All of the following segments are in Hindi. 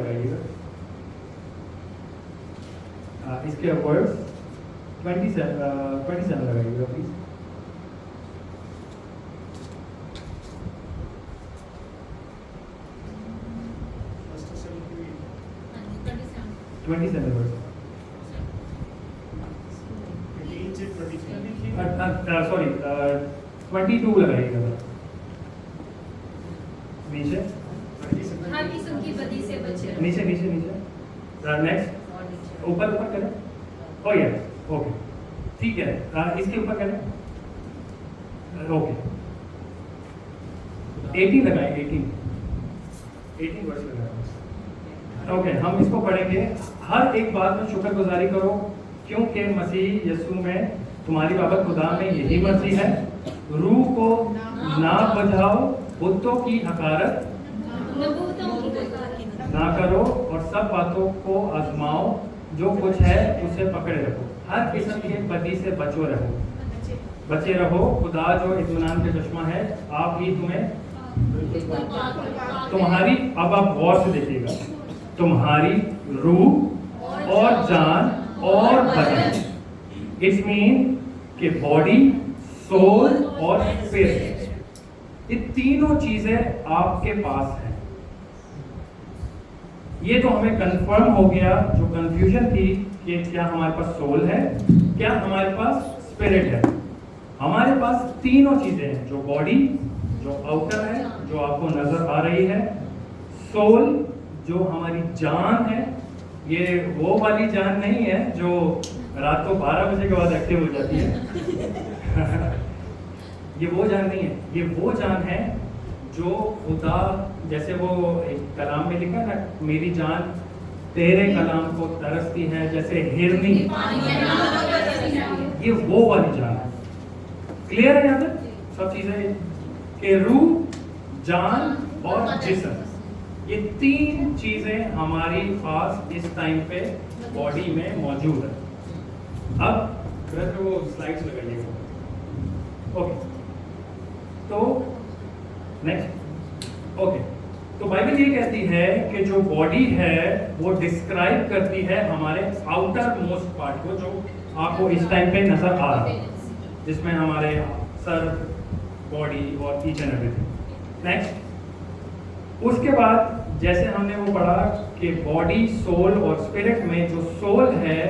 लगाइएगा। इसके वर्ड्स 27 लगाइएगा प्लीज। सॉरी 22 लगाइएगा नीचे नीचे नीचे नीचे। नेक्स्ट ऊपर ऊपर करें। ओ ये ओके ठीक है। इसके ऊपर करें। ओके 18 लगाएं। 18 वर्ष लगाएं। ओके हम इसको पढ़ेंगे। हर एक बात में शुक्रगुजारी करो क्योंकि मसीह यीशु में तुम्हारी बाबत खुदा में यही मर्जी है। रूह को ना बजाओ, बुतों की हकारत ना करो और सब बातों को आजमाओ। जो कुछ है उसे पकड़े रखो। हर किस्म के बदी से बचे रहो। खुदा जो इत्मीनान के चश्मा है आप ही तुम्हें तुम्हारी, अब आप गौर से देखिएगा, तुम्हारी रूह और जान और बदन, इट्स मीन कि बॉडी, सोल और स्पिरिट, ये तीनों चीजें आपके पास हैं। ये तो हमें कंफर्म हो गया जो कंफ्यूजन थी कि क्या हमारे पास सोल है, क्या हमारे पास स्पिरिट है। हमारे पास तीनों चीजें हैं, जो बॉडी जो आउटर है जो आपको नजर आ रही है, सोल जो हमारी जान है, ये वो वाली जान नहीं है जो रात को 12 बजे के बाद एक्टिव हो जाती है ये वो जान नहीं है, ये वो जान है जो खुदा, जैसे वो एक कलाम में लिखा ना, मेरी जान तेरे कलाम को तरसती है जैसे हिरनी, ये वो वाली जान है। क्लियर है यहाँ तक सब चीजें कि रूह, जान और जिस्म, ये तीन चीजें हमारी पास इस टाइम पे बॉडी में मौजूद है। अब वो स्लाइड्स लगाइएगा। ओके तो नेक्स्ट। ओके तो बाइबल ये कहती है कि जो बॉडी है वो डिस्क्राइब करती है हमारे आउटर मोस्ट पार्ट को, जो आपको इस टाइम पे नजर आ रहा है, जिसमें हमारे सर, बॉडी और ईच एंड एवरीथिंग। नेक्स्ट उसके बाद जैसे हमने वो पढ़ा कि बॉडी, सोल और स्पिरिट में जो सोल है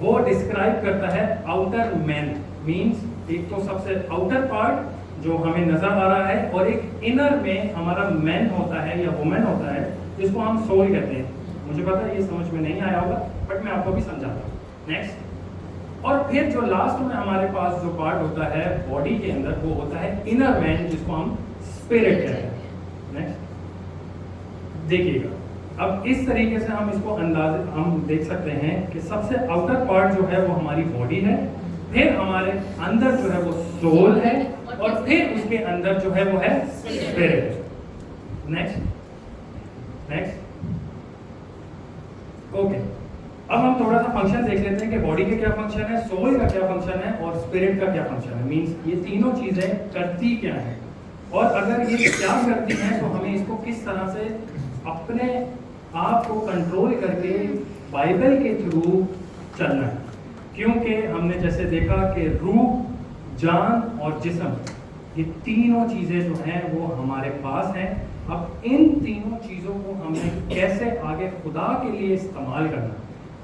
वो डिस्क्राइब करता है आउटर मैन, मींस एक तो सबसे आउटर पार्ट जो हमें नजर आ रहा है, और एक इनर में हमारा मैन होता है या वुमेन होता है जिसको हम सोल कहते हैं। मुझे पता है ये समझ में नहीं आया होगा बट मैं आपको भी समझाता हूँ। नेक्स्ट और फिर जो लास्ट में हमारे पास जो पार्ट होता है बॉडी के अंदर वो होता है इनर मैन, जिसको हम स्पिरिट कहते हैं। नेक्स्ट देखिएगा, अब इस तरीके से हम इसको हम देख सकते हैं कि सबसे आउटर पार्ट जो है वो हमारी बॉडी है, फिर हमारे अंदर जो है वो सोल है, और फिर उसके अंदर जो है वो है स्पिरिट। नेक्स्ट ओके अब हम थोड़ा सा फंक्शन देख लेते हैं कि बॉडी के क्या फंक्शन है, सोल का क्या फंक्शन है और स्पिरिट का क्या फंक्शन है। मींस ये तीनों चीजें करती क्या है, और अगर ये क्या करती हैं तो हमें इसको किस तरह से अपने आप को कंट्रोल करके बाइबल के थ्रू चलना है। क्योंकि हमने जैसे देखा कि रूह, जान और जिस्म, ये तीनों चीजें जो हैं वो हमारे पास हैं। अब इन तीनों चीजों को हमें कैसे आगे खुदा के लिए इस्तेमाल करना,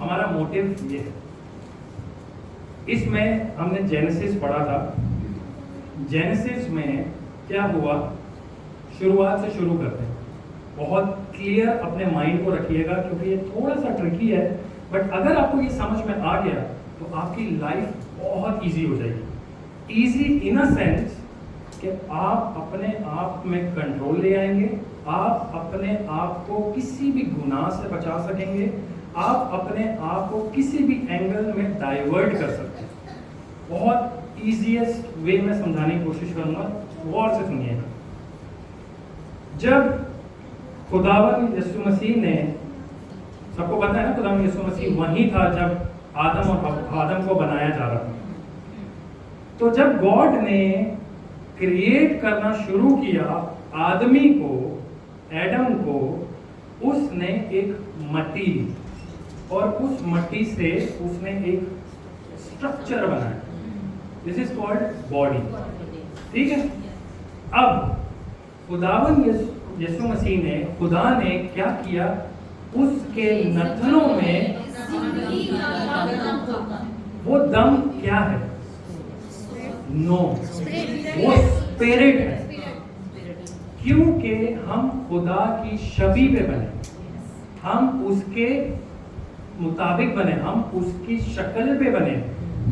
हमारा मोटिव ये है। इसमें हमने जेनेसिस पढ़ा था। जेनेसिस में क्या हुआ, शुरुआत से शुरू करते हैं। बहुत क्लियर अपने माइंड को रखिएगा क्योंकि ये थोड़ा सा ट्रिकी है, बट अगर आपको ये समझ में आ गया तो आपकी लाइफ बहुत इजी हो जाएगी। इजी इन अ सेंस कि आप अपने आप में कंट्रोल ले आएंगे, आप अपने आप को किसी भी गुनाह से बचा सकेंगे, आप अपने आप को किसी भी एंगल में डाइवर्ट कर सकते हैं। बहुत इजीएस्ट वे में समझाने की कोशिश करूंगा, गौर से सुनिएगा। जब खुदावन यीशु मसीह ने, सबको पता है ना खुदावन यीशु मसीह वहीं था जब आदम को बनाया जा रहा था। तो जब गॉड ने क्रिएट करना शुरू किया आदमी को, एडम को, उसने एक मट्टी ली और उस मट्टी से उसने एक स्ट्रक्चर बनाया, दिस इज कॉल्ड बॉडी। ठीक है, अब खुदावन यीशु मसीह ने, खुदा ने क्या किया, उसके नथनों में वो दम क्या है? नो, वो स्पिरिट है। क्योंकि हम खुदा की छवि पे बने, हम उसके मुताबिक बने, हम उसकी शक्ल पे बने।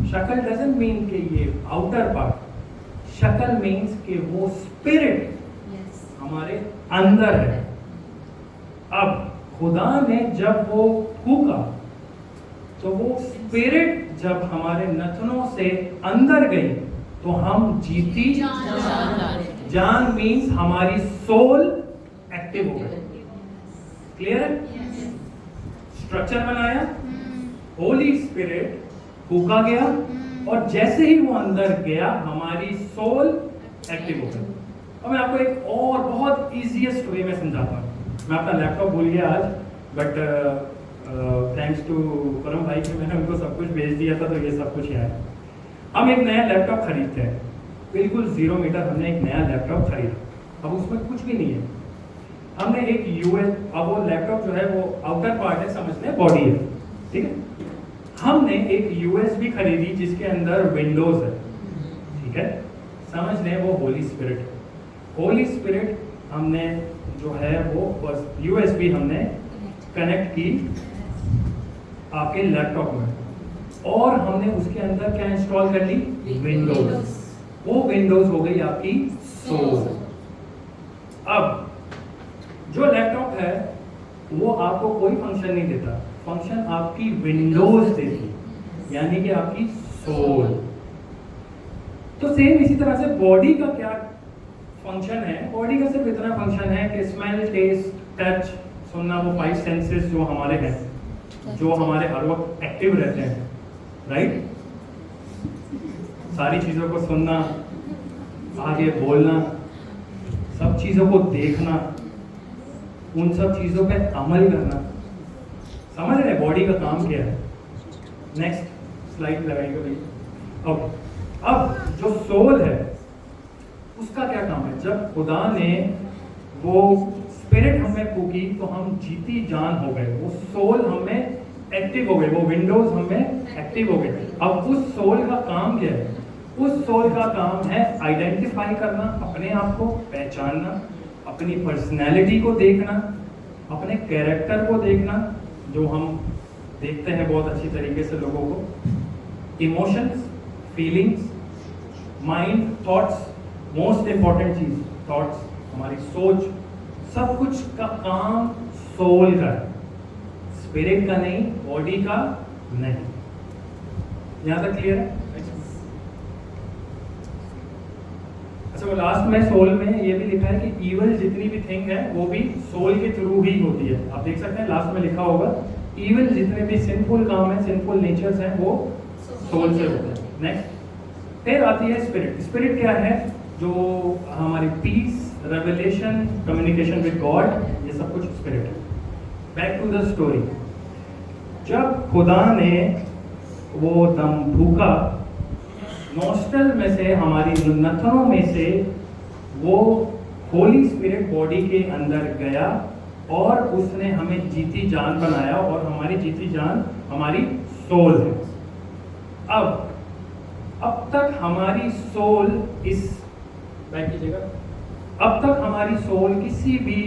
शक्ल डजंट मीन कि ये आउटर पार्ट, शक्ल मीन्स कि वो स्पिरिट हमारे अंदर है। अब खुदा ने जब वो फूका तो वो स्पिरिट जब हमारे नथनों से अंदर गई तो हम जीती जान मीन्स हमारी सोल एक्टिव हो गई। क्लियर है? स्ट्रक्चर बनाया, होली स्पिरिट फूका गया और जैसे ही वो अंदर गया हमारी सोल एक्टिव हो गई। अब मैं आपको एक और बहुत इजीएस्ट वे में समझाता हूँ। मैं अपना लैपटॉप भूल गया आज, बट थैंक्स टू परम भाई कि मैंने उनको सब कुछ भेज दिया था, तो ये सब कुछ है। हम एक नया लैपटॉप खरीदते हैं, बिल्कुल 0 मीटर हमने एक नया लैपटॉप खरीदा। अब उसमें कुछ भी नहीं है, हमने एक यूएस, अब वो लैपटॉप जो है वो आउटर पार्ट है, समझ लें बॉडी है, ठीक है। हमने एक यूएसबी खरीदी जिसके अंदर विंडोज है, ठीक है, समझ लें वो होली स्पिरिट है। होली स्पिरिट हमने जो है वो बस यूएसबी हमने कनेक्ट की आपके लैपटॉप में और हमने उसके अंदर क्या इंस्टॉल कर ली? विंडोज। वो विंडोज हो गई आपकी सोल। अब जो लैपटॉप है वो आपको कोई फंक्शन नहीं देता, फंक्शन आपकी विंडोज देती, यानी कि आपकी सोल। तो सेम इसी तरह से बॉडी का क्या फंक्शन है? बॉडी का सिर्फ इतना फंक्शन है कि स्मेल, टेस्ट, टच, सुनना, वो 5 सेंसेस जो हमारे हैं, जो हमारे हर वक्त एक्टिव रहते हैं, राइट? सारी चीज़ों को सुनना, आगे बोलना, सब चीज़ों को देखना, उन सब चीज़ों पे अमल करना, समझ रहे बॉडी का काम क्या है? नेक्स्ट स्लाइड लगाएंगे भाई। अब जो सोल है उसका क्या काम है? जब खुदा ने वो स्पिरिट हमें फूकी तो हम जीती जान हो गए, वो सोल हमें एक्टिव हो गए, वो विंडोज हमें एक्टिव हो गए। अब उस सोल का काम क्या है? उस सोल का काम है आइडेंटिफाई करना, अपने आप को पहचानना, अपनी पर्सनैलिटी को देखना, अपने कैरेक्टर को देखना, जो हम देखते हैं बहुत अच्छी तरीके से लोगों को, emotions, feelings, mind, thoughts, most important चीज थॉट्स, हमारी सोच, सब कुछ का काम सोल का है, स्पिरिट का नहीं, बॉडी का नहीं। यहां तक क्लियर है? अच्छा, वो लास्ट में सोल में ये भी लिखा है कि इवल जितनी भी थिंग है वो भी सोल के थ्रू ही होती है। आप देख सकते हैं लास्ट में लिखा होगा, इवल जितने भी सिंफुल काम है, सिंफुल नेचर्स हैं, वो सोल से होते हैं। नेक्स्ट फिर आती है स्पिरिट। स्पिरिट क्या है? जो हमारी peace, revelation, communication with God, ये सब कुछ स्पिरिट है। Back to the story. जब खुदा ने वो दम फूका, नॉस्ट्रल में से, हमारी नथनों में से वो होली स्पिरिट बॉडी के अंदर गया और उसने हमें जीती जान बनाया, और हमारी जीती जान हमारी सोल है। अब तक हमारी सोल बैक कीजिएगा, अब तक हमारी सोल किसी भी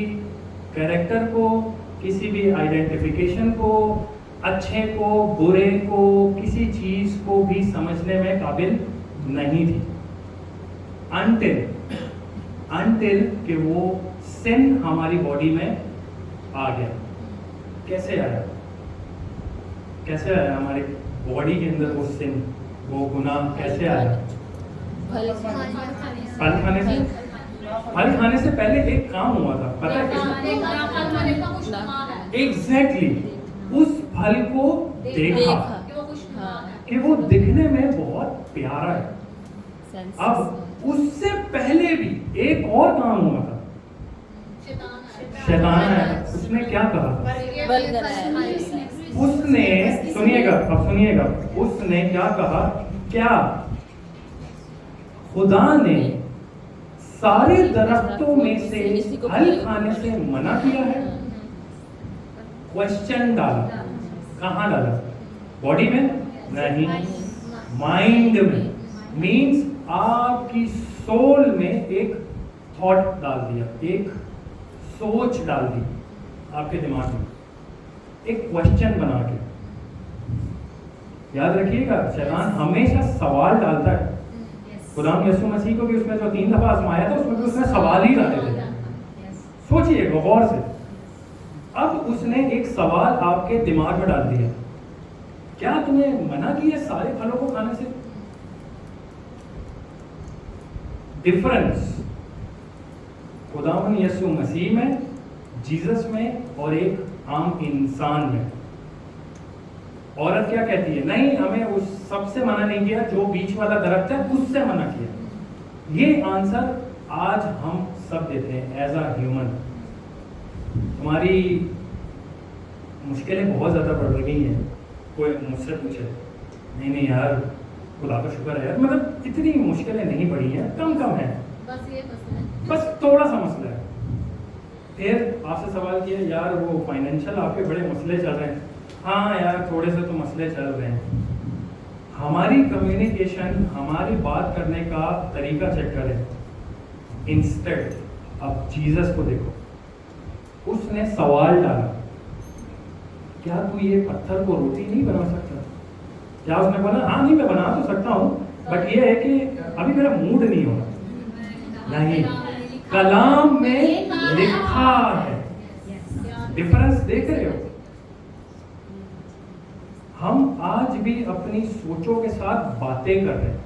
कैरेक्टर को, किसी भी आइडेंटिफिकेशन को, अच्छे को, बुरे को, किसी चीज को भी समझने में काबिल नहीं थी, अनटिल कि वो सिन हमारी बॉडी में आ गया। कैसे आया? कैसे आया हमारी बॉडी के अंदर वो सिन, वो गुनाह कैसे आया? फल खाने से? फल खाने से पहले एक काम हुआ था, पता है? एग्जैक्टली, उस फल को देखा कि वो दिखने में बहुत प्यारा है। अब उससे पहले भी एक और काम हुआ था, शैतान है, उसने क्या कहा? उसने, सुनिएगा अब सुनिएगा, उसने क्या कहा? क्या खुदा ने सारे दरख्तों में से फल खाने से मना किया है? क्वेश्चन डाला। कहाँ डाला? बॉडी में नहीं, माइंड में। मीन्स आपकी सोल में एक थॉट डाल दिया, एक सोच डाल दी आपके दिमाग में, एक क्वेश्चन बना के। याद रखिएगा, शैतान हमेशा सवाल डालता है। खुदा यीशु मसीह को भी उसमें जो 3 दफा आजमाया था, उसमें भी उसने सवाल ही डाले थे। सोचिए गौर से। अब उसने एक सवाल आपके दिमाग में डाल दिया, क्या तुम्हें मना किया सारे फलों को खाने से? डिफरेंस खुदावन यीशु मसीह में, जीसस में और एक आम इंसान में। औरत क्या कहती है? नहीं, हमें उस सबसे मना नहीं किया, जो बीच वाला दरख्त है उससे मना किया। ये आंसर आज हम सब देते हैं एज अ ह्यूमन। हमारी मुश्किलें बहुत ज़्यादा बढ़ गई हैं। कोई मुझसे पूछे, नहीं यार खुदा का शुक्र है यार, मतलब इतनी मुश्किलें नहीं बढ़ी हैं, कम है, बस ये मसला है, बस थोड़ा सा मसला है। फिर आपसे सवाल किया, यार वो फाइनेंशियल आपके बड़े मसले चल रहे हैं। हाँ यार, थोड़े से तो मसले चल रहे हैं। हमारी कम्युनिकेशन, हमारी बात करने का तरीका चेक करें। इंस्टेड अब जीसस को देखो, उसने सवाल डाला, क्या तू ये पत्थर को रोटी नहीं बना सकता? क्या उसने बोला हाँ नहीं मैं बना तो सकता हूँ, बट ये है कि अभी मेरा मूड नहीं हो रहा। नहीं, कलाम में लिखा है। डिफरेंस देख रहे हो? हम आज भी अपनी सोचों के साथ बातें कर रहे हैं,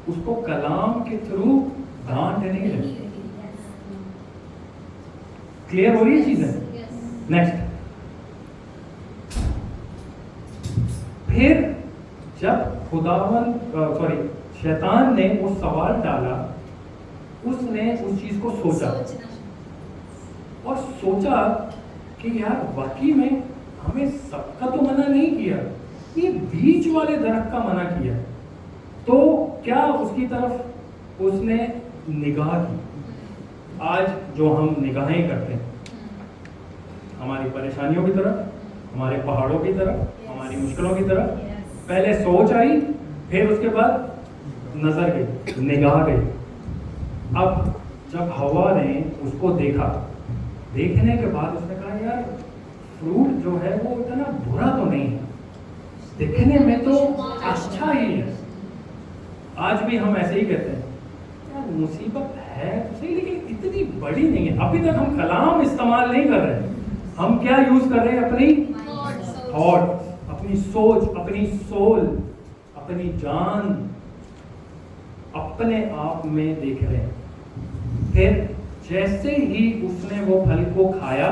उसको कलाम के थ्रू डांट नहीं रहे। क्लियर हो रही है चीजें? नेक्स्ट, फिर जब खुदावन शैतान ने वो सवाल डाला, उसने उस चीज को सोचा और सोचा कि यार वाकई में हमें सबका तो मना नहीं किया, ये बीच वाले दरख्त का मना किया। तो क्या उसकी तरफ उसने निगाह की? आज जो हम निगाहें करते हैं हमारी परेशानियों की तरफ, हमारे पहाड़ों की तरफ, हमारी मुश्किलों की तरफ, पहले सोच आई, फिर उसके बाद नजर गई, निगाह गई। अब जब हवा ने उसको देखा, देखने के बाद उसने कहा यार फ्रूट जो है वो इतना बुरा तो नहीं है, दिखने में तो अच्छा ही है। आज भी हम ऐसे ही कहते हैं, यार मुसीबत है तो सही लेकिन इतनी बड़ी नहीं है। अभी तक हम कलाम इस्तेमाल नहीं कर रहे हैं, हम क्या यूज कर रहे हैं? अपनी थॉट, अपनी सोच, अपनी सोल, अपनी जान अपने आप में देख रहे हैं। फिर जैसे ही उसने वो फल को खाया,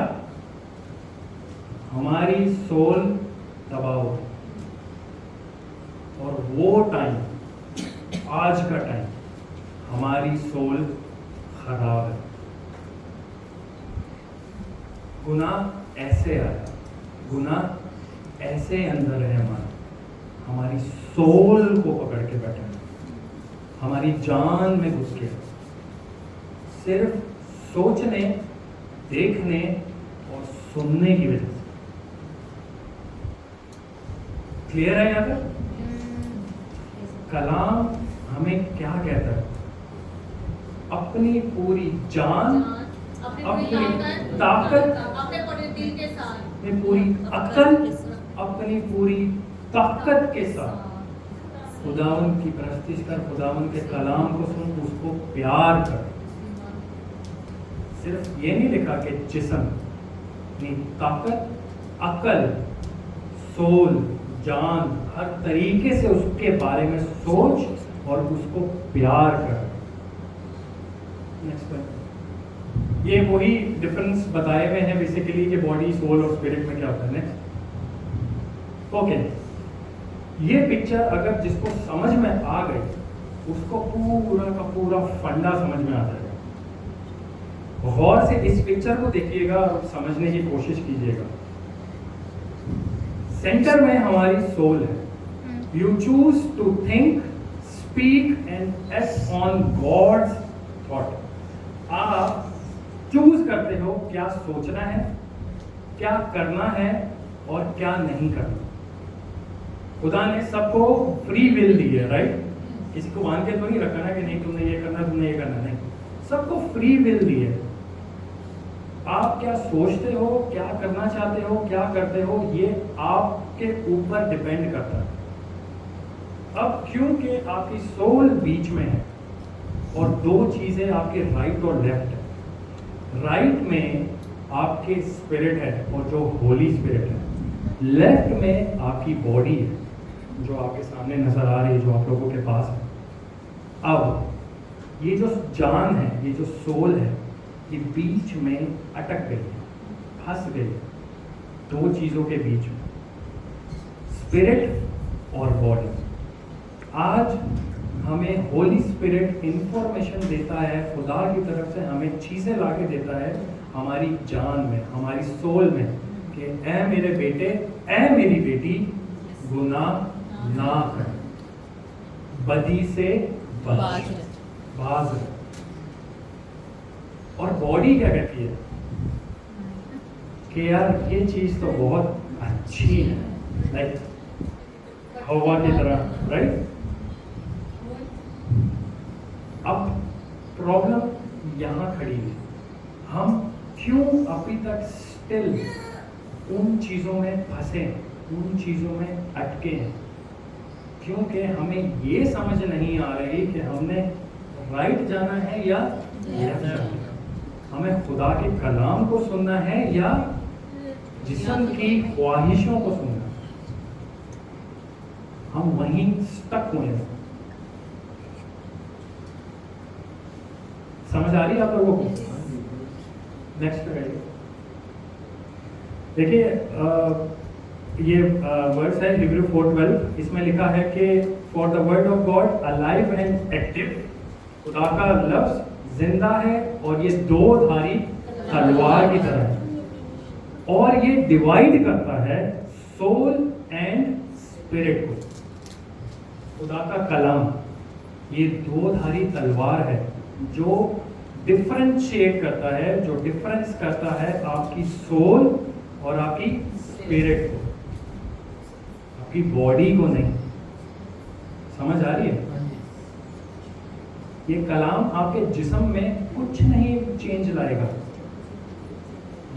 हमारी सोल दबाव हो, और वो टाइम, आज का टाइम, हमारी सोल खराब है। गुनाह ऐसे आया, गुनाह ऐसे अंदर है हमारी सोल को पकड़ के बैठा है, हमारी जान में घुस के, सिर्फ सोचने, देखने और सुनने की वजह से। क्लियर है यहाँ पर? कलाम हमें क्या कहता है? अपनी पूरी जान, अपनी ताकत, अपने पूरे दिल के साथ, अपनी पूरी अक्ल, अपनी पूरी ताकत के साथ खुदावन की परस्तिश कर, खुदावन के कलाम को सुन, उसको प्यार कर। सिर्फ ये नहीं लिखा कि जिस्म नहीं, ताकत, अकल, सोल, जान, हर तरीके से उसके बारे में सोच और उसको प्यार कर। नेक्स्ट पॉइंट, ये वही डिफरेंस बताए हुए हैं बेसिकली कि बॉडी, सोल और स्पिरिट में क्या होता है। नेक्स्ट, ओके, ये पिक्चर अगर जिसको समझ में आ गई, उसको पूरा का पूरा फंडा समझ में आ जाएगा। गौर से इस पिक्चर को देखिएगा और समझने की कोशिश कीजिएगा। सेंटर में हमारी सोल है। You choose to think, speak and act on God's thought. आप चूज करते हो क्या सोचना है, क्या करना है और क्या नहीं करना। खुदा ने सबको फ्री विल दी है, राइट? किसी को मान के तो नहीं रखा ना कि नहीं तुमने ये करना, तुमने ये करना, नहीं। सबको फ्री विल दी है। आप क्या सोचते हो, क्या करना चाहते हो, क्या करते हो, ये आपके ऊपर डिपेंड करता है। अब क्योंकि आपकी सोल बीच में है और दो चीजें आपके राइट और लेफ्ट है। राइट में आपके स्पिरिट है और जो होली स्पिरिट है। लेफ्ट में आपकी बॉडी है जो आपके सामने नजर आ रही है, जो आप लोगों के पास है। अब ये जो जान है, ये जो सोल है, ये बीच में अटक गई है, फंस गई है दो चीजों के बीच में, स्पिरिट और बॉडी। आज हमें होली स्पिरिट इंफॉर्मेशन देता है, खुदा की तरफ से हमें चीजें लाके देता है हमारी जान में, हमारी सोल में, कि ऐ मेरे बेटे, ऐ मेरी बेटी, गुनाह ना कर, बदी से बाज रह। और बॉडी क्या कहती है कि यार ये चीज तो बहुत अच्छी है, लाइक हवा की तरह, राइट? अब प्रॉब्लम यहाँ खड़ी है, हम क्यों अभी तक स्टिल उन चीजों में फंसे, उन चीजों में अटके हैं? क्योंकि हमें ये समझ नहीं आ रही कि हमने राइट जाना है या लेफ्ट जाना है। हमें खुदा के कलाम को सुनना है या जिस्म की ख्वाहिशों को सुनना है। हम वहीं स्टक हुए हैं। समझ आ रही है आप लोगों को? नेक्स्ट पे देखिए, ये वर्ड्स है हिब्रू 4:12। इसमें लिखा है कि for the word of God alive and active. खुदा का लफ्ज जिंदा है और ये दो धारी तलवार की तरह है और ये डिवाइड करता है सोल एंड स्पिरिट को। खुदा का कलाम ये दो धारी तलवार है जो डिफरेंशिएट करता है, जो डिफरेंस करता है आपकी सोल और आपकी स्पिरिट को, आपकी बॉडी को नहीं। समझ आ रही है? ये कलाम आपके जिस्म में कुछ नहीं चेंज लाएगा,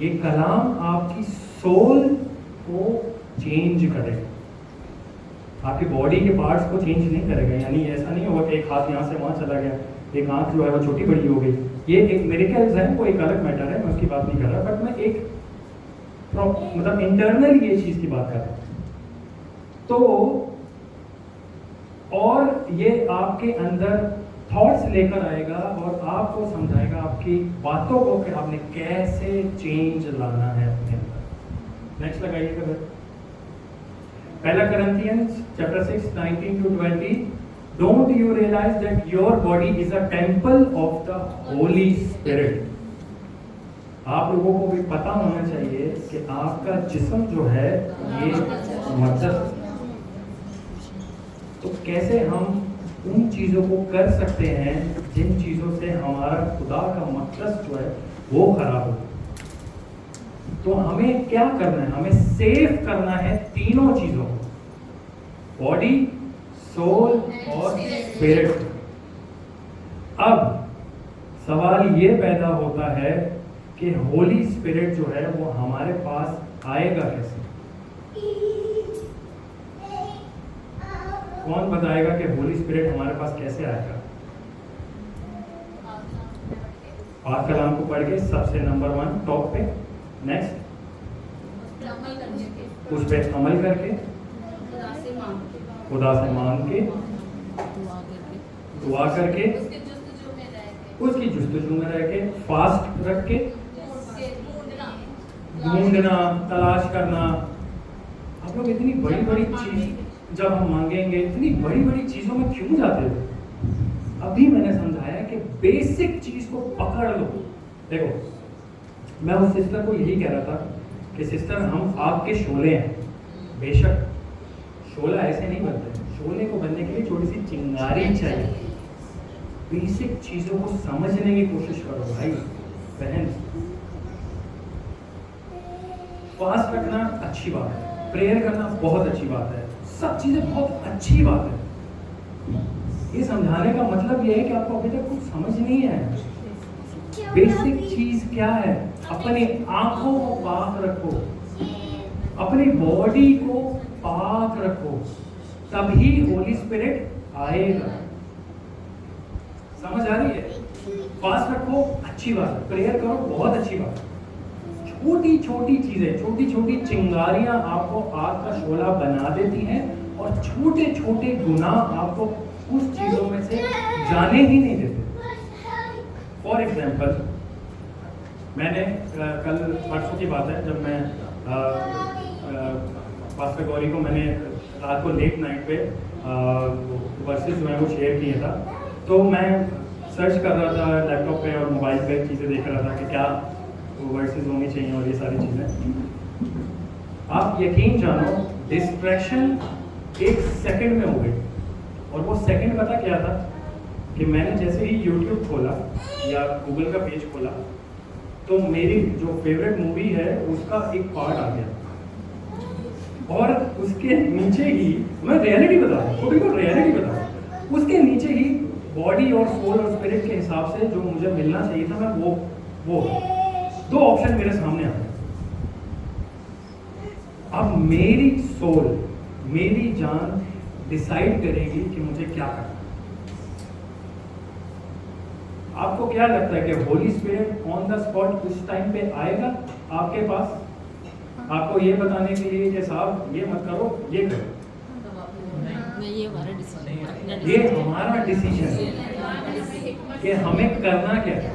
ये कलाम आपकी सोल को चेंज करेगा, आपकी बॉडी के पार्ट्स को चेंज नहीं करेगा। यानी ऐसा नहीं होगा कि एक हाथ यहाँ से वहाँ चला गया, एक आंख जो है वो छोटी बड़ी हो गई। ये एक मिरेकल्स है, वो एक अलग मैटर है, मैं उसकी बात नहीं कर रहा, बट मैं एक मतलब इंटरनल ये चीज की बात कर रहा हूं। तो और ये आपके अंदर थॉट्स लेकर आएगा और आपको समझाएगा आपकी बातों को कि आपने कैसे चेंज लाना है अपने अंदर। नेक्स्ट लगाइएगा फिर, पहला Corinthians chapter 6 19 to 20। Don't you realize that your body is a temple of the Holy Spirit? आप लोगों को भी पता होना चाहिए कि आपका जिस्म जो है ये मकदस। तो कैसे हम उन चीजों को कर सकते हैं जिन चीजों से हमारा खुदा का मकदस जो है वो खराब हो। तो हमें क्या करना है? हमें सेव करना है तीनों चीजों को, बॉडी, सोल और स्पिरिट। अब सवाल ये पैदा होता है कि होली स्पिरिट जो है वो हमारे पास आएगा कैसे? कौन बताएगा कि होली स्पिरिट हमारे पास कैसे आएगा? पाक कलाम को पढ़ के सबसे नंबर 1 टॉप पे, नेक्स्ट उस पे अमल करके, खुदा से मांग के, दुआ करके, उसकी जुस्तजू में रह के, फास्ट रख के, ढूंढना, तलाश करना। आप लोग इतनी बड़ी बड़ी चीज जब हम मांगेंगे, इतनी बड़ी बड़ी चीजों में क्यों जाते हो? अभी मैंने समझाया कि बेसिक चीज को पकड़ लो, देखो, मैं उस सिस्टर को यही कह रहा था कि सिस्टर हम आपके शोले हैं। बेशक शोला ऐसे नहीं बनते, शोले को बनने के लिए थोड़ी सी चिंगारी चाहिए। बेसिक चीजों को समझने की कोशिश करो भाई बहन। फास्ट रखना अच्छी बात है, प्रेयर करना बहुत अच्छी बात है, सब चीजें बहुत अच्छी बात है। ये समझाने का मतलब ये है कि आपको अभी तक कुछ समझ नहीं है। बेसिक चीज क्या है? अपनी आंखों को पाक रखो, अपनी बॉडी को पाक रखो, तभी होली स्पिरिट आएगा। समझ आ रही है? फास्ट रखो अच्छी बात है, प्रेयर करो बहुत अच्छी बात है। छोटी छोटी चीजें, छोटी छोटी चिंगारियां आपको आग का शोला बना देती हैं और छोटे छोटे गुनाह आपको उस चीजों में से जाने ही नहीं देते। फॉर एग्जाम्पल, मैंने कल परसों की बात है, जब मैं पास्टर गौरी को मैंने रात को लेट नाइट पे वर्सेस जो है वो शेयर किया था, तो मैं सर्च कर रहा था लैपटॉप पे और मोबाइल पे, चीज़ें देख रहा था कि क्या वर्सेस होनी चाहिए और ये सारी चीज़ें। आप यकीन जानो, डिस्ट्रैक्शन 1 सेकंड में हो गई। और वो सेकंड पता क्या था कि मैंने जैसे ही यूट्यूब खोला या गूगल का पेज खोला, तो मेरी जो फेवरेट मूवी है उसका एक पार्ट आ गया और उसके नीचे ही, मैं रियलिटी बता रहा हूँ, बिल्कुल रियलिटी बता रहा हूँ, उसके नीचे ही बॉडी और सोल और स्पिरिट के हिसाब से जो मुझे मिलना चाहिए था, मैं वो 2 ऑप्शन मेरे सामने आ गए। अब मेरी सोल, मेरी जान डिसाइड करेगी कि मुझे क्या करना। आपको क्या लगता है कि Holi spirit on the spot उस टाइम पे आएगा आपके पास, आपको ये बताने के लिए कि साहब ये मत करो, ये करो? ये हमारा डिसीजन, ये हमारा डिसीजन है कि हमें करना क्या है।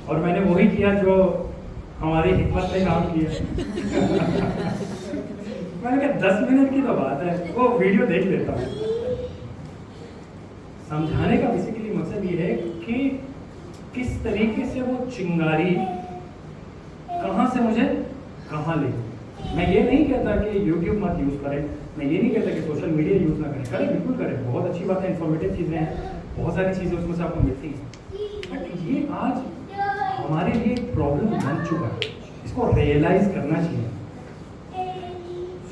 और मैंने वही किया जो हमारी हिकमत ने काम किया। मैंने कहा 10 मिनट की तो बात है, वो वीडियो देख लेता हूँ। समझाने का बेसिकली मकसद ये है कि किस तरीके से वो चिंगारी कहाँ से मुझे कहाँ ले। मैं ये नहीं कहता कि YouTube मत यूज़ करें, मैं ये नहीं कहता कि सोशल मीडिया यूज़ ना करें, करें बिल्कुल करें, बहुत अच्छी बात है, इन्फॉर्मेटिव चीज़ें हैं, बहुत सारी चीज़ें उसमें से आपको मिलती हैं। बट ये आज हमारे लिए प्रॉब्लम बन चुका है, इसको रियलाइज करना चाहिए।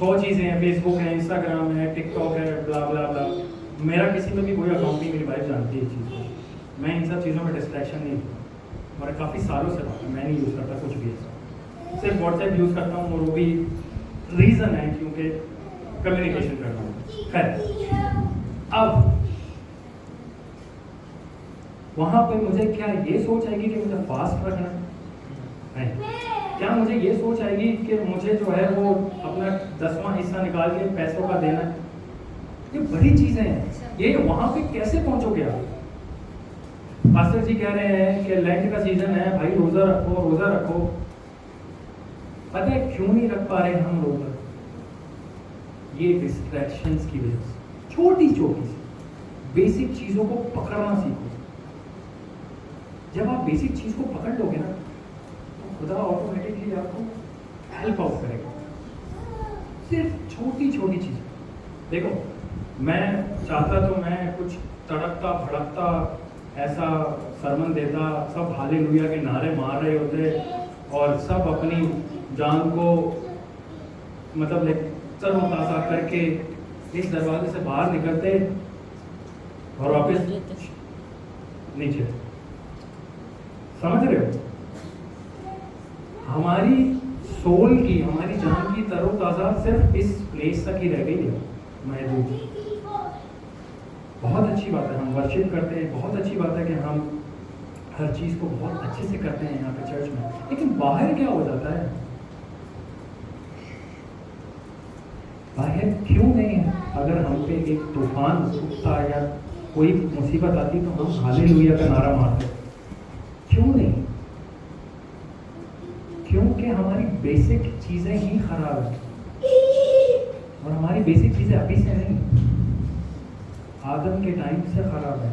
100 चीज़ें हैं, फेसबुक है, इंस्टाग्राम है, टिकटॉक है, ब्ला ब्ला ब्ला। मेरा किसी में भी कोई अकाउंट नहीं, मेरी वाइफ जानती है इस चीज़ को। मैं इन सब चीज़ों में डिस्ट्रैक्शन नहीं हूँ और काफ़ी सालों से बात है, मैं नहीं यूज़ करता कुछ भी ऐसा, सिर्फ व्हाट्सएप यूज़ करता हूँ और वो भी रीज़न है क्योंकि कम्युनिकेशन करना हूँ। खैर, अब वहाँ पे मुझे क्या ये सोच आएगी कि मुझे फास्ट रखना है? क्या मुझे ये सोच आएगी कि मुझे जो है वो अपना 10वां हिस्सा निकाल के पैसों का देना है? ये बड़ी चीज़ें हैं, ये वहाँ पे कैसे पहुँचोगे आप? पास्टर जी कह रहे हैं कि लेंट का सीजन है भाई, रोज़ा रखो, रोज़ा रखो। पता है क्यों नहीं रख पा रहे हम रोज़ा? ये डिस्ट्रैक्शंस की वजह से। छोटी छोटी सी बेसिक चीज़ों को पकड़ना सीखो। जब आप बेसिक चीज़ को पकड़ लोगे ना, तो खुदा ऑटोमेटिकली आपको हेल्प आउट करेगा। सिर्फ छोटी छोटी चीज़। देखो, मैं चाहता तो मैं कुछ तड़कता भड़कता ऐसा सरमन देता, सब हालेलुया के नारे मार रहे होते और सब अपनी जान को मतलब तरोताज़ा करके इस दरवाजे से बाहर निकलते और वापस नीचे। समझ रहे हो? हमारी सोल की, हमारी जान की तरोताज़ा सिर्फ इस प्लेस तक ही रह गई है महदूद। बहुत अच्छी बात है, हम वर्शिप करते हैं, बहुत अच्छी बात है कि हम हर चीज़ को बहुत अच्छे से करते हैं यहाँ पे चर्च में, लेकिन बाहर क्या हो जाता है? बाहर क्यों नहीं है? अगर हम पे एक तूफान उठता या कोई मुसीबत आती तो हम हालेलुया का नारा मारते, क्यों नहीं? क्योंकि हमारी बेसिक चीज़ें ही खराब है और हमारी बेसिक चीज़ें अभी से नहीं, आदम के टाइम से खराब है।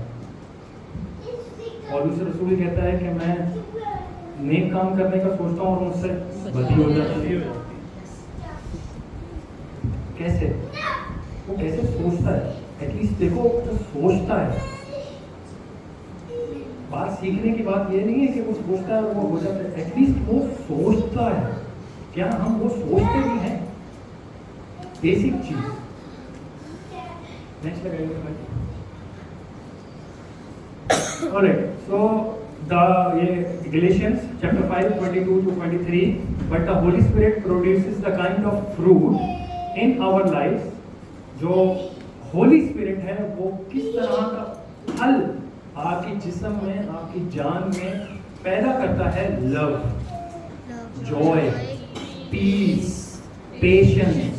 पौलुस रसूल कहता है कि मैं नेक काम करने का सोचता हूँ और मुझसे बदी हो जाती है। कैसे? वो कैसे सोचता है? एटलीस्ट देखो, वो सोचता है। बात सीखने की बात ये नहीं है कि वो सोचता है और वो हो जाता है, एटलीस्ट वो सोचता है। क्या हम वो सोचते भी हैं? बेसिक चीज। नेक्स्ट लगाइए भाई। Alright, so Galatians chapter 5, 22 to 23, but the Holy Spirit produces the kind of fruit in our lives. जो Holy Spirit है वो किस तरह का फल आपके जिस्म में, आपकी जान में पैदा करता है? Love, joy, peace, patience,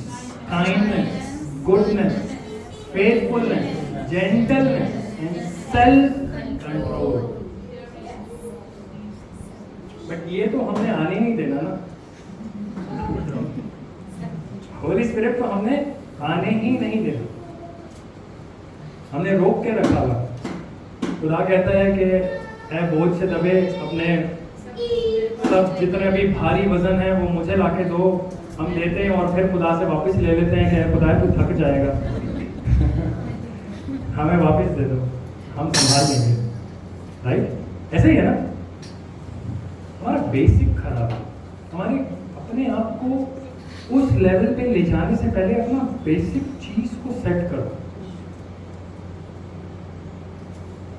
kindness, goodness, faithfulness, gentleness and self control. But ये तो हमने आने नहीं देना ना। होली स्पिरिट तो हमने आने ही नहीं देना, हमने रोक के रखा हुआ। खुदा कहता है कि ऐ बोझ से दबे अपने सब जितने भी भारी वजन है वो मुझे लाके दो। हम लेते हैं और फिर खुदा से वापस ले लेते हैं कि खुदा तू थक जाएगा हमें वापस दे दो, हम संभाल लेंगे। राइट? ऐसे ही है ना? हमारा बेसिक खराब है। हमारे अपने आप को उस लेवल पे ले जाने से पहले अपना बेसिक चीज को सेट करो।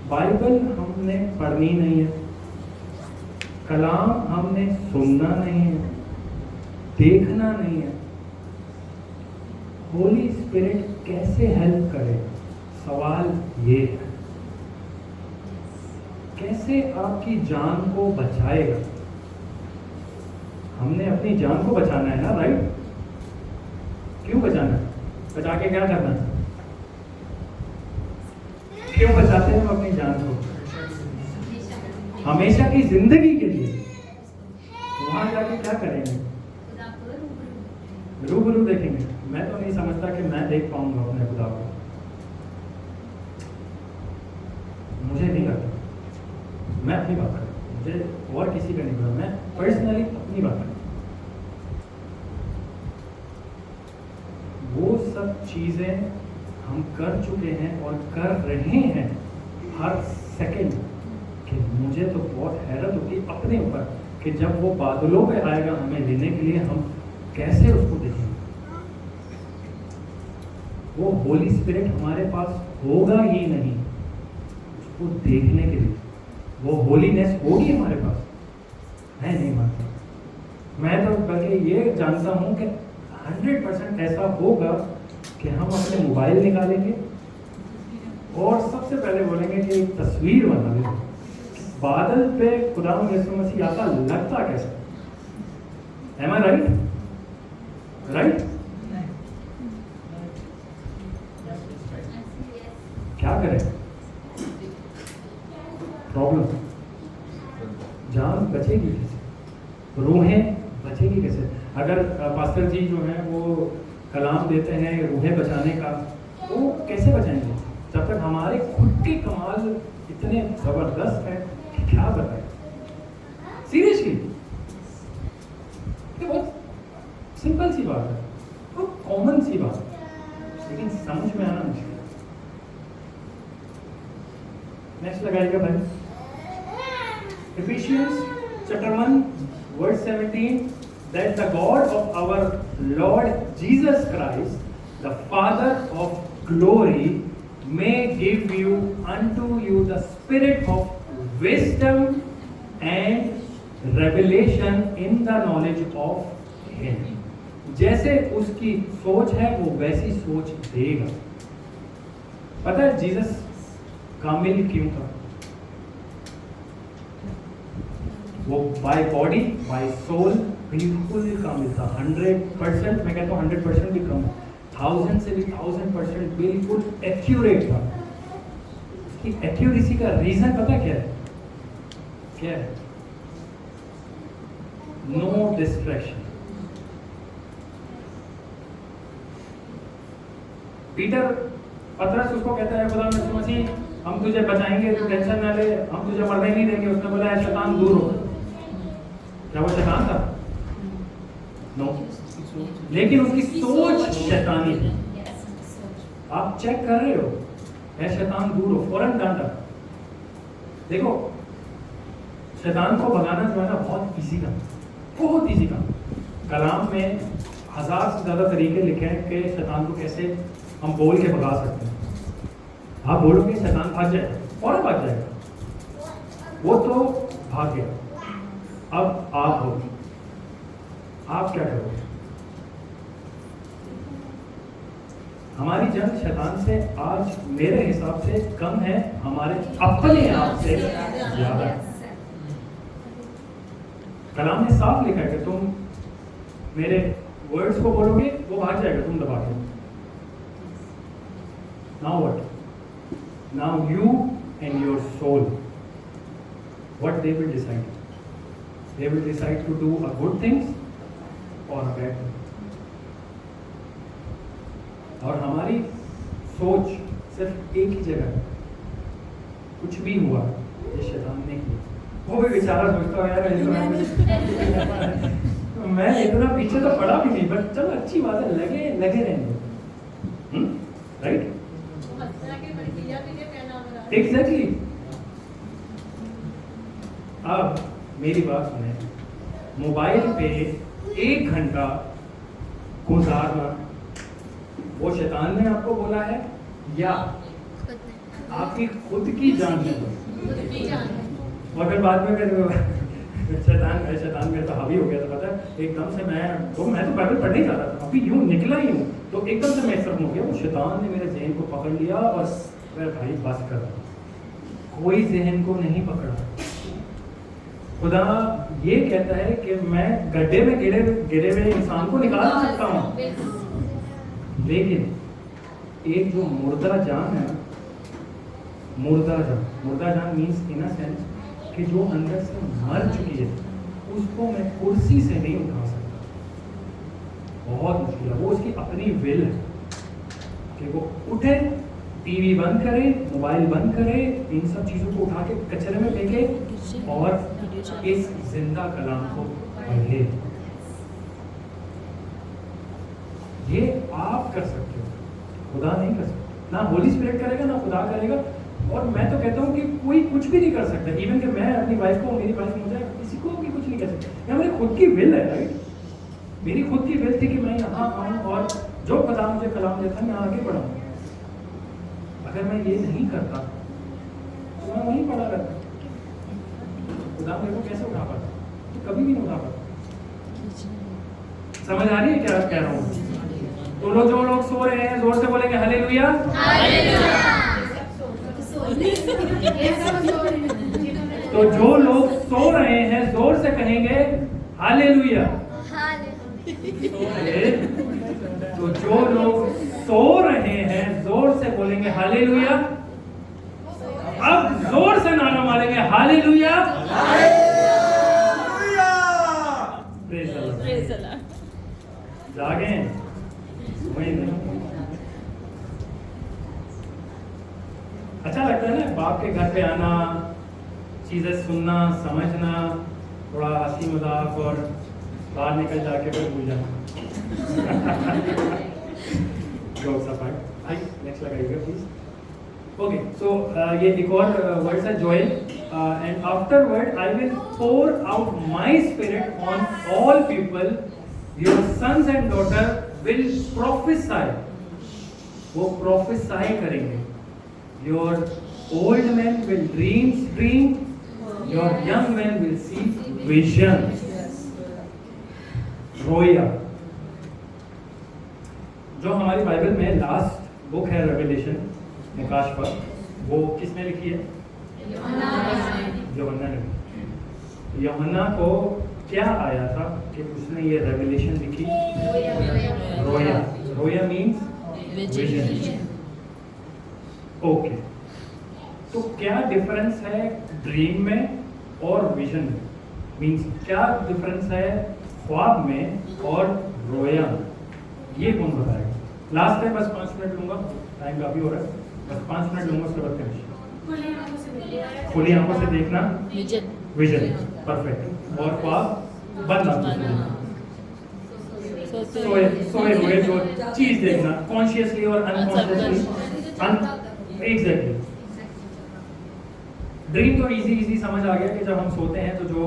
बाइबल हमने पढ़नी नहीं है, कलाम हमने सुनना नहीं है, देखना नहीं है। होली स्पिरिट कैसे हेल्प करे? सवाल ये है, कैसे आपकी जान को बचाएगा? हमने अपनी जान को बचाना है ना, राइट? क्यों बचाना है? बचा के क्या करना है? क्यों बचाते हैं हम अपनी जान को? हमेशा की जिंदगी के लिए। वहां जाके क्या करेंगे? रूबरू देखेंगे। मैं तो नहीं समझता कि मैं देख पाऊंगा अपने खुदा को, मुझे नहीं लगता। मैं अपनी बात कर रहा हूं, मुझे और किसी का नहीं पता, मैं पर्सनली अपनी बात कर रहा हूं। वो सब चीजें हम कर चुके हैं और कर रहे हैं हर सेकंड कि मुझे तो बहुत हैरत होती अपने ऊपर कि जब वो बादलों पे आएगा हमें लेने के लिए, हम कैसे उसको देखेंगे? वो होली स्पिरिट हमारे पास होगा ही नहीं उसको देखने के लिए। वो होलीनेस होगी हमारे पास? मैं नहीं मानता। मैं तो बल्कि ये जानता हूं कि 100% ऐसा होगा कि हम अपने मोबाइल निकालेंगे और सबसे पहले बोलेंगे कि एक तस्वीर बना दे। बादल पे खुदा यीशु मसीह आता लगता कैसे? Am I right? Right? क्या करें? प्रॉब्लम, जान बचेगी कैसे? रूहें बचेगी कैसे? अगर पास्टर जी जो हैं वो कलाम देते हैं रूहें बचाने का, वो कैसे बचाएंगे जब तक हमारे खुद के कमाल इतने जबरदस्त हैं कि क्या बताएं? सीरियसली, ये बहुत सिंपल सी बात है, बहुत कॉमन सी बात है, लेकिन समझ में आना मुश्किल है। नेक्स्ट लगाइएगा भाई। Ephesians chapter 1 verse 17, that the God of our Lord Jesus Christ, the Father of glory, may give you unto you the spirit of wisdom and revelation in the knowledge of Him. जैसे उसकी सोच है वो वैसी सोच देगा। पता है जीसस कामिल क्यों था? वो बाय बॉडी बाय सोल बिल्कुल कामिल था। 100%, मैं कहता हूँ 100% भी कम, 1000 से भी 1000% बिल्कुल एक्यूरेट था। उसकी एक्यूरेसी का रीजन पता क्या है? क्या है? No distraction. पीटर पतरस उसको कहता है खुदा यीशु मसीह हम तुझे बचाएंगे, तू टेंशन ना ले, हम तुझे मरने नहीं देंगे। उसने बोला है शैतान दूर हो। क्या वो शैतान था? नो। लेकिन उसकी सोच शैतानी है। आप चेक कर रहे हो, है शैतान दूर हो, फौरन डांटा। देखो शैतान को भगाना जो है ना बहुत इजी काम, बहुत इजी काम। कलाम में 1000 से ज़्यादा तरीके लिखे हैं कि शैतान को कैसे हम बोल के भगा सकते हैं। आप बोलोगे शैतान भाग जाएगा, फौरन भाग जाएगा, वो तो भाग गया। अब आप हो, आप क्या करोगे? हमारी जंग शैतान से आज मेरे हिसाब से कम है, हमारे अपने आप से ज्यादा है। कलाम ने साफ लिखा है कि तुम मेरे वर्ड्स को बोलोगे वो भाग जाएगा, तुम दबा के। Now what? Now you and your soul, what they will decide? They will decide to do a good things और अ बैड थिंग। और हमारी सोच सिर्फ एक ही जगह है, कुछ भी हुआ ये शैतान ने किया। वो भी बेचारा सोचता है यार मैं इतना पीछे तो पड़ा भी नहीं, बट चलो अच्छी बात है, लगे रहेंगे। राइट? एग्जैक्टली। अब मेरी बात सुने, मोबाइल पे 1 घंटा गुजारना वो शैतान ने आपको बोला है या आपकी खुद की जान है? और फिर बाद में शैतान मेरे पे हावी हो गया था, पता है? एकदम से मैं तो बाइबल पढ़ने जा रहा था, अभी यूं निकला ही हूँ तो एकदम से मैं सर्व हो गया, वो शैतान ने मेरे ज़हन को पकड़ लिया और मेरे भाई बस कर। कोई ज़हन को नहीं पकड़ा। खुदा ये कहता है कि मैं गड्ढे में गिरे हुए इंसान को निकाल सकता हूँ, लेकिन एक जो मुर्दा जान है, मुर्दा जान मीन्स इन अ सेंस कि जो अंदर से मर चुकी है, उसको मैं कुर्सी से नहीं उठा सकता। बहुत मुश्किल है। वो उसकी अपनी विल है कि वो उठे, टीवी बंद करे, मोबाइल बंद करे, इन सब चीज़ों को उठा के कचरे में फेंके और इस जिंदा कलाम को पढ़े। ये आप कर सकते हो, खुदा नहीं कर सकता। ना होली स्पिरिट करेगा, ना खुदा करेगा। और मैं तो कहता हूँ कि कोई कुछ भी नहीं कर सकता। इवन कि मैं अपनी वाइफ को, मेरी वाइफ मुझे, किसी को भी कुछ नहीं कर सकता। ये मेरी खुद की विल है, राइट? मेरी खुद की विल थी कि मैं यहाँ आऊँ और जो खुदा मुझे कलाम देता है मैं आगे बढ़ाऊँ। अगर मैं ये नहीं करता तो मैं वहीं पड़ा रहता। खुदा मेरे को कैसे उठा पाता? तो कभी भी नहीं उठा पाता। समझ आ रही है क्या कह रहा हूँ? तो जो लोग सो रहे हैं जोर से बोलेंगे हालेलुया। तो जो लोग सो रहे हैं जोर से कहेंगे हालेलुया। तो जो लोग सो रहे हैं जोर से बोलेंगे हालेलुया। अब जोर से नारा मारेंगे हालेलुया। Praise the Lord. जागे वही नहीं। अच्छा लगता है ना बाप के घर पे आना, चीजें सुनना, समझना, थोड़ा हंसी मजाक और बाहर निकल जाके फिर भूल जाना। जोक्स अपार्ट, आई नेक्स्ट लगाइएगा प्लीज। ओके, सो ये एक और वर्ड है Joel, and afterward I will pour out my spirit on all people, your sons and daughter will prophesy. वो प्रोफेसाई करेंगे। Your old man will dream, your young man will see vision. रोया, जो हमारी बाइबल में लास्ट बुक है रेवलेशन, निकाशवा, वो किसने लिखी है? यूहन्ना ने। यूहन्ना को क्या आया था कि उसने ये रेवलेशन लिखी? रोया मीन्स विजन। ओके, तो क्या डिफरेंस है ड्रीम में और विजन में? मीन्स क्या डिफरेंस है ख्वाब में और रोया में? ये कौन बताएगा? लास्ट है, बस 5 मिनट लूंगा, टाइम काफी हो रहा है, बस 5 मिनट लूंगा, उसके बाद फिनिश। खुली आंखों से देखना, विजन विजन, परफेक्ट। और ख्वाब बंद आंखों से देखना, सोए हुए जो चीज देखना, कॉन्शियसली और अनकॉन्शियसली। एग्जैक्टली। ड्रीम तो इजी समझ आ गया कि जब हम सोते हैं तो जो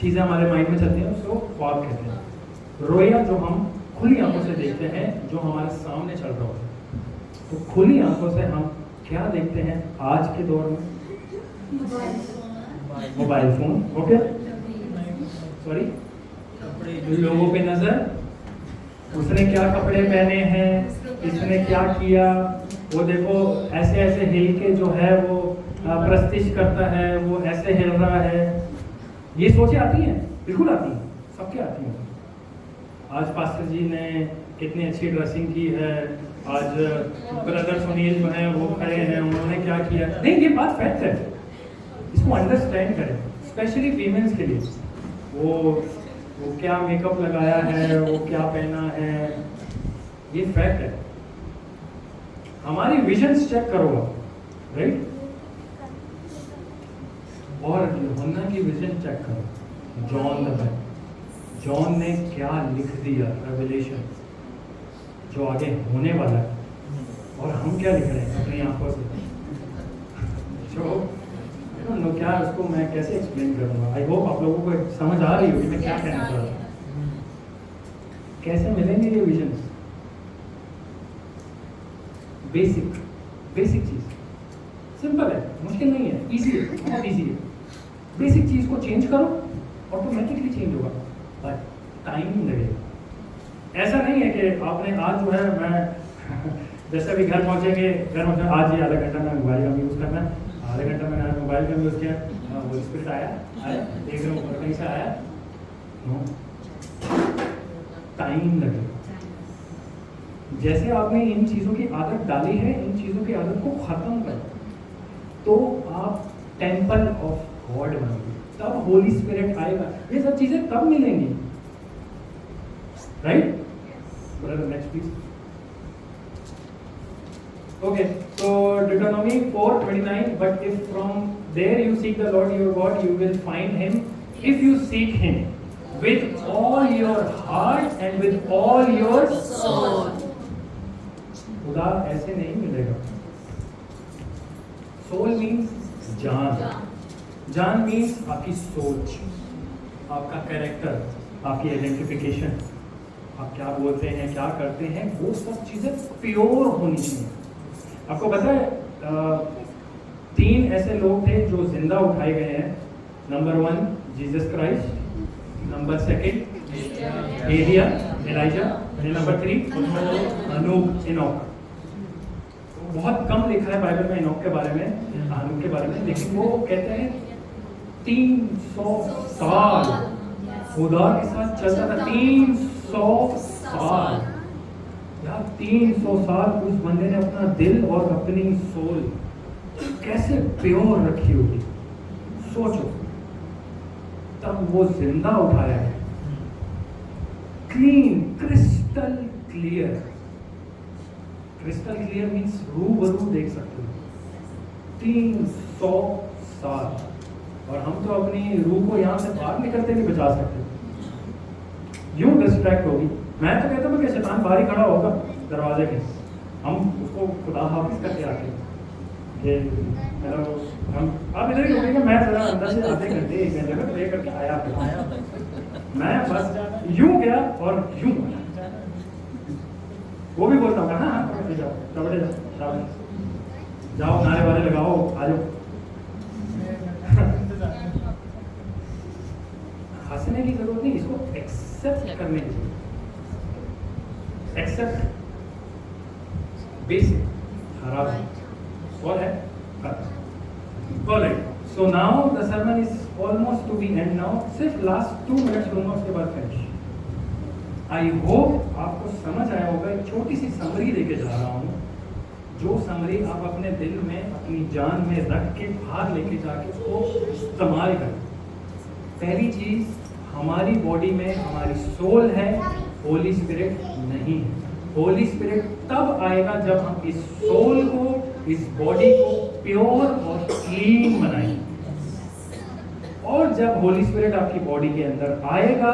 चीजें हमारे माइंड में चलती हैं उसको ख्वाब कहते हैं। रोया जो हम खुली आंखों से देखते हैं, जो हमारे सामने चल रहा होता है। तो खुली आंखों से हम क्या देखते हैं आज के दौर में? मोबाइल फोन, ओके, सॉरी, लोगों पे नजर, उसने क्या कपड़े पहने हैं, इसने क्या किया, वो देखो ऐसे ऐसे हिल के जो है वो प्रस्तिश करता है, वो ऐसे हिल रहा है। ये सोचें आती हैं, बिल्कुल आती हैं, सबके आती हैं। आज पास्टर जी ने कितनी अच्छी ड्रेसिंग की है, आज ब्रदर सुनील जो हैं वो खड़े हैं, उन्होंने क्या किया। नहीं, ये बात फैक्ट है, इसको अंडरस्टैंड करें, स्पेशली फीमेल्स के लिए। वो क्या मेकअप लगाया है, वो क्या पहना है, ये फैक्ट है। हमारी विजन्स चेक करो, राइट? और यूहन्ना की विजन चेक करो। जॉन ने क्या लिख दिया, रेवलेशन, जो आगे होने वाला है, और हम क्या लिख रहे हैं अपनी आंखों से। जो क्या उसको मैं कैसे एक्सप्लेन करूंगा। आई होप आप लोगों को समझ आ रही होगी मैं क्या कहना चाह रहा हूँ। कैसे मिलेंगे ये विजन्स? बेसिक चीज, सिंपल है, मुश्किल नहीं है, इजी है, बहुत इजी है। बेसिक चीज को चेंज करो, ऑटोमेटिकली चेंज होगा, बट टाइम लगेगा। ऐसा नहीं है कि आपने आज जो है मैं जैसे भी घर पहुंचेंगे, आज ही आधा घंटा में मोबाइल का यूज़ करना है, आधा घंटा मैंने आज मोबाइल का यूज़ किया, वो स्पिरिट आया देख रहे हो कहीं से आया, नो, टाइम लगेगा। जैसे आपने इन चीज़ों की आदत डाली है, इन चीज़ों की आदत को ख़त्म करो, तो आप टेम्पल ऑफ गॉड बनोगे, तब होली स्पिरिट आएगा। ये सब चीज़ें तब मिलेंगी, right? Brother next please. Okay, so Deuteronomy 4:29, but if from there you seek the Lord your God, you will find him if you seek him with all your heart and with all your soul. खुदा ऐसे नहीं मिलेगा। Soul means जान, जान means आपकी सोच, आपका कैरेक्टर, आपकी आइडेंटिफिकेशन, आप क्या बोलते हैं, क्या करते हैं, वो सब चीजें प्योर होनी चाहिए। आपको पता है 3 ऐसे लोग थे जो जिंदा उठाए गए हैं। नंबर 1 जीसस क्राइस्ट, नंबर 2 एलिया एलाइजा, नंबर 3 अनूक इनोक। बहुत कम लिखा है बाइबल में इनोक के बारे में, अनूक के बारे में, लेकिन वो कहते हैं 300 साल खुदा के साथ चलता था। 300 साल, 300 साल उस बंदे ने अपना दिल और अपनी सोल कैसे प्योर रखी होगी, सोचो। तब वो जिंदा उठाया है, clean, crystal clear. Crystal clear means रूबरू देख सकते हो। 300 साल, और हम तो अपनी रूह को यहाँ से बाहर निकलते नहीं बचा सकते, यूं डिस्ट्रैक्ट होगी। मैं तो कहता हूँ कि शैतान बाहर ही खड़ा होगा दरवाजे के, हम उसको खुदा हाफिज करके आके कि हम आप इधर ही रुकेंगे, मैं जरा अंदर से आधे घंटे 1 घंटे में प्रे करके आया। मैं बस यूं गया और यूं वो भी बोलता हूँ हाँ पकड़े जाओ, जाओ नारे वाले लगाओ, आ जाओ। हंसने की जरूरत नहीं, इसको एक्सेप्ट करने की जरूरत। एक्सेप्ट बेसिक खराब और है correct. So now the sermon is almost to be end now, सिर्फ लास्ट 2 मिनट्स लूंगा, उसके बाद फिनिश। आई होप आपको समझ आया होगा। एक छोटी सी समरी देके जा रहा हूँ, जो समरी आप अपने दिल में, अपनी जान में रख के बाहर लेके जाके उसको इस्तेमाल करें। पहली चीज, हमारी बॉडी में हमारी सोल है, होली स्पिरिट नहीं है। होली स्पिरिट तब आएगा जब हम इस सोल को, इस बॉडी को प्योर और क्लीन बनाएगी। और जब होली स्पिरिट आपकी बॉडी के अंदर आएगा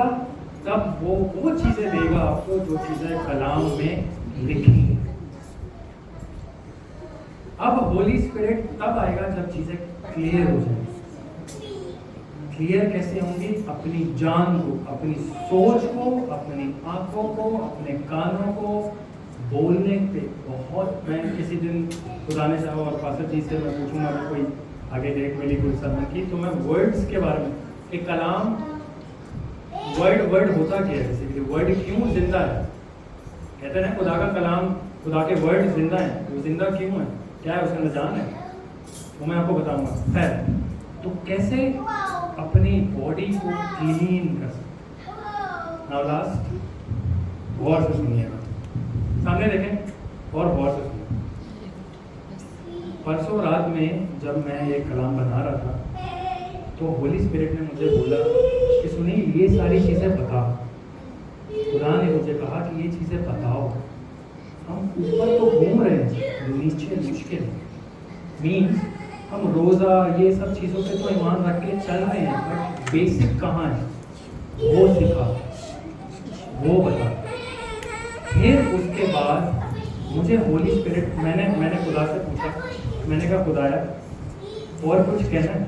तब वो चीजें देगा आपको जो चीजें कलाम में लिखी है। अब होली स्पिरिट तब आएगा जब चीजें क्लियर हो जाएंगी। क्लियर कैसे होंगी? अपनी जान को, अपनी सोच को, अपनी आंखों को, अपने कानों को बोलने पे बहुत। मैं किसी दिन खुदाने साहब और पास्टर जी से मैं पूछूंगा, अगर कोई आगे डेट मिली कोई सरमन की, तो मैं वर्ड्स के बारे में, एक कलाम वर्ड होता क्या है? बेसिकली वर्ड क्यों जिंदा है? कहते हैं खुदा का कलाम, खुदा के वर्ड जिंदा है। वो जिंदा क्यों है? क्या है उसके अंदर? जान है। वो मैं आपको बताऊंगा। खैर, तो कैसे अपनी बॉडी को क्लीन कर सकते? नाउ लास्ट, गौर से सुनिएगा, सामने देखें और गौर से सुनिए। परसों रात में जब मैं ये कलाम बना रहा था तो होली स्पिरिट ने मुझे बोला कि सुनील ये सारी चीज़ें बता। खुदा ने मुझे कहा कि ये चीज़ें बताओ। हम ऊपर तो घूम रहे हैं, नीचे मुश्किल। मीन्स हम रोज़ा ये सब चीज़ों पे तो ईमान रख के चल रहे हैं, बट बेसिक कहाँ है वो सिखा, वो बता। फिर उसके बाद मुझे होली स्पिरिट, मैंने खुदा से पूछा, मैंने कहा खुदाया और कुछ कहना है?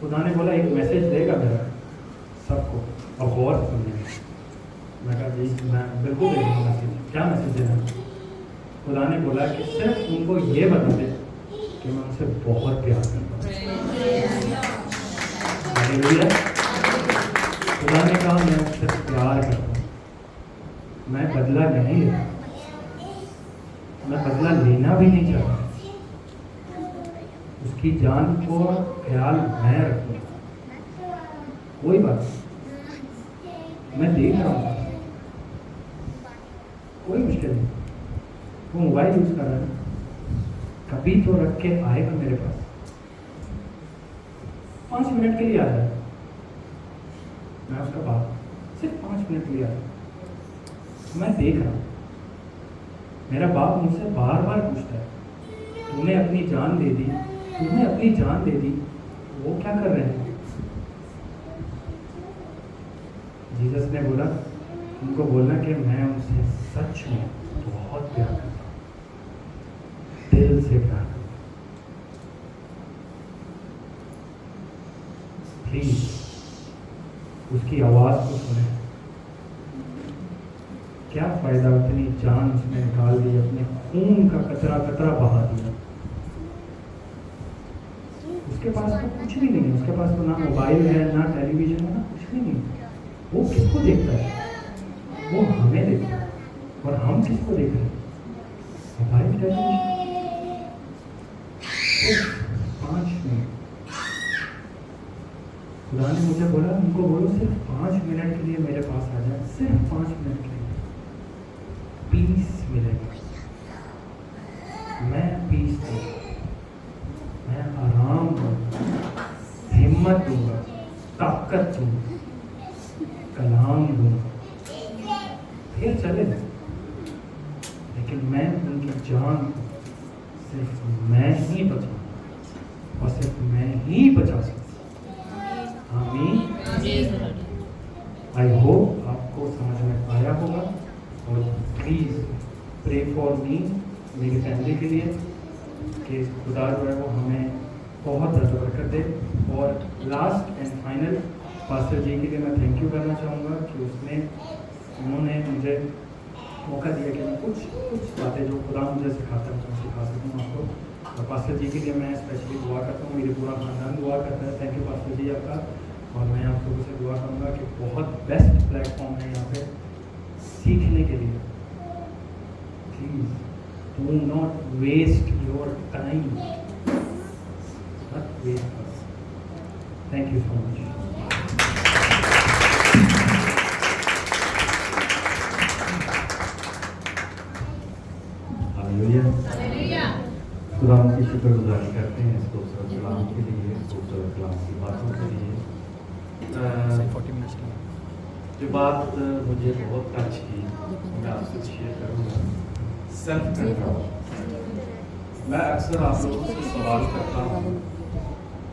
खुदा ने बोला एक मैसेज देगा मेरा सबको, और गौर सुनिए। मैं कहा जी मैं बिल्कुल देगा मैसेज। क्या मैसेज देना? खुदा ने बोला कि सिर्फ उनको ये बता दे कि मैं उनसे बहुत प्यार करता हूँ। खुदा ने कहा मैं उनसे प्यार करता हूँ, मैं बदला नहीं लेता, मैं बदला लेना भी नहीं चाहता, उसकी जान को ख्याल मैं रखूँगा। कोई बात नहीं, मैं देख रहा हूँ, कोई मुश्किल नहीं। वो मोबाइल यूज़ कर रहा है, कभी तो रख के आएगा मेरे पास, 5 मिनट के लिए आ जाए, मैं उसका बाप सिर्फ 5 मिनट के लिए आ जाए। मैं देख रहा हूँ, मेरा बाप मुझसे बार बार पूछता है तूने अपनी जान दे दी, तूने अपनी जान दे दी, वो क्या कर रहे हैं? जीसस ने बोला उनको बोलना कि मैं उनसे सच में बहुत प्यार करता हूँ, दिल से प्यार करता हूँ। प्लीज उसकी आवाज़ को सुने। क्या फायदा अपनी जान उसने निकाल दी, अपने खून का कतरा कतरा बहा दिया। उसके पास तो कुछ भी नहीं है, उसके पास तो ना मोबाइल है, ना टेलीविजन है, ना कुछ भी नहीं। वो किसको देखता है? वो हमें देखता है। और हम किसको देख रहे हैं? Mobile, television. 5 मिनट खुदा ने मुझे बोला उनको बोलो सिर्फ 5 मिनट के लिए मेरे पास आ जाए, सिर्फ 5 मिनट के लिए, पीस मिलेगा। मैं पीस दूंगा, मैं आराम दूंगा, हिम्मत दूंगा, ताकत दूंगा, कलाम दूंगा, फिर चले। लेकिन मैं उनकी जान को सिर्फ मैं ही बचाऊंगा और सिर्फ मैं ही बचा सकता। आमीन। आई होप आपको समझ में आया होगा। और प्लीज़ प्रे फॉर मी, मेरी फैमिली के लिए, कि खुदा जो है वो हमें बहुत ज़्यादा बरकत दे। और लास्ट एंड फाइनल पास्टर जी के लिए मैं थैंक यू करना चाहूँगा कि उन्होंने मुझे मौका दिया कि मैं कुछ बातें जो खुदा मुझे सिखाता है मैं सिखा सकूँ आपको। और पास्टर जी के लिए मैं स्पेशली दुआ करता हूँ, मेरी पूरा खानदान दुआ करता है। थैंक यू पास्टर जी आपका। और मैं आप लोगों से दुआ करूँगा कि बहुत बेस्ट प्लेटफॉर्म है यहाँ पे सीखने के लिए। Please do not waste your time, not waste. Thank you so much. Hallelujah. खुदा की शुक्रगुजारी करते हैं इस खूबसूरत कलाम के लिए, खूबसूरत कलाम की बातों के लिए। जो बात मुझे बहुत टच की मैं आपसे शेयर करूँगा, सेल्फ कंट्रोल। मैं अक्सर आप लोगों से सवाल करता हूँ